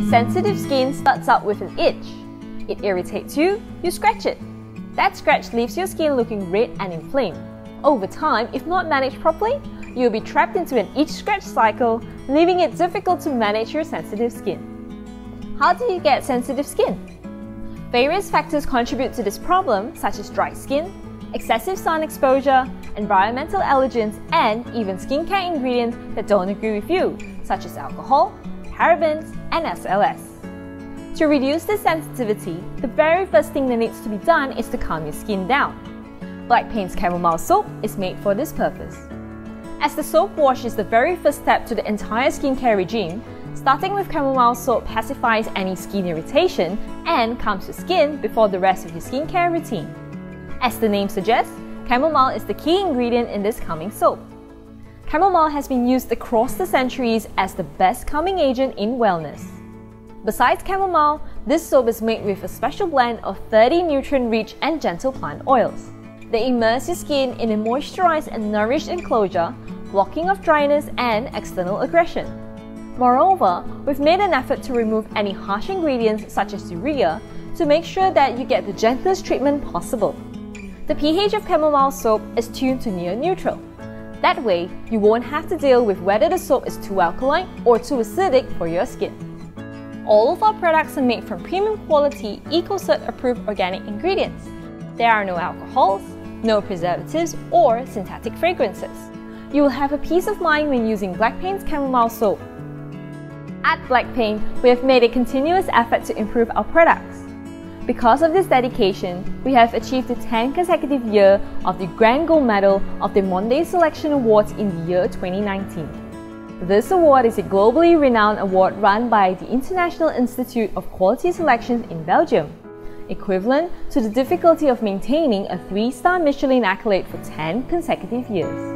Sensitive skin starts out with an itch. It irritates you, you scratch it. That scratch leaves your skin looking red and inflamed. Over time, if not managed properly, you'll be trapped into an itch-scratch cycle, leaving it difficult to manage your sensitive skin. How do you get sensitive skin? Various factors contribute to this problem, such as dry skin, excessive sun exposure, environmental allergens, and even skincare ingredients that don't agree with you, such as alcohol, parabens, and SLS. To reduce this sensitivity, the very first thing that needs to be done is to calm your skin down. Black Pain's Chamomile Soap is made for this purpose. As the soap wash is the very first step to the entire skincare regime, starting with chamomile soap pacifies any skin irritation and calms your skin before the rest of your skincare routine. As the name suggests, chamomile is the key ingredient in this calming soap. Chamomile has been used across the centuries as the best calming agent in wellness. Besides chamomile, this soap is made with a special blend of 30 nutrient-rich and gentle plant oils. They immerse your skin in a moisturized and nourished enclosure, blocking off dryness and external aggression. Moreover, we've made an effort to remove any harsh ingredients such as urea to make sure that you get the gentlest treatment possible. The pH of chamomile soap is tuned to near neutral. That way, you won't have to deal with whether the soap is too alkaline or too acidic for your skin. All of our products are made from premium quality, EcoCert approved organic ingredients. There are no alcohols, no preservatives or synthetic fragrances. You will have a peace of mind when using Black Pain's Chamomile Soap. At Black Paint, we have made a continuous effort to improve our products. Because of this dedication, we have achieved the 10th consecutive year of the Grand Gold Medal of the Monday Selection Awards in the year 2019. This award is a globally renowned award run by the International Institute of Quality Selections in Belgium, equivalent to the difficulty of maintaining a 3-star Michelin accolade for 10 consecutive years.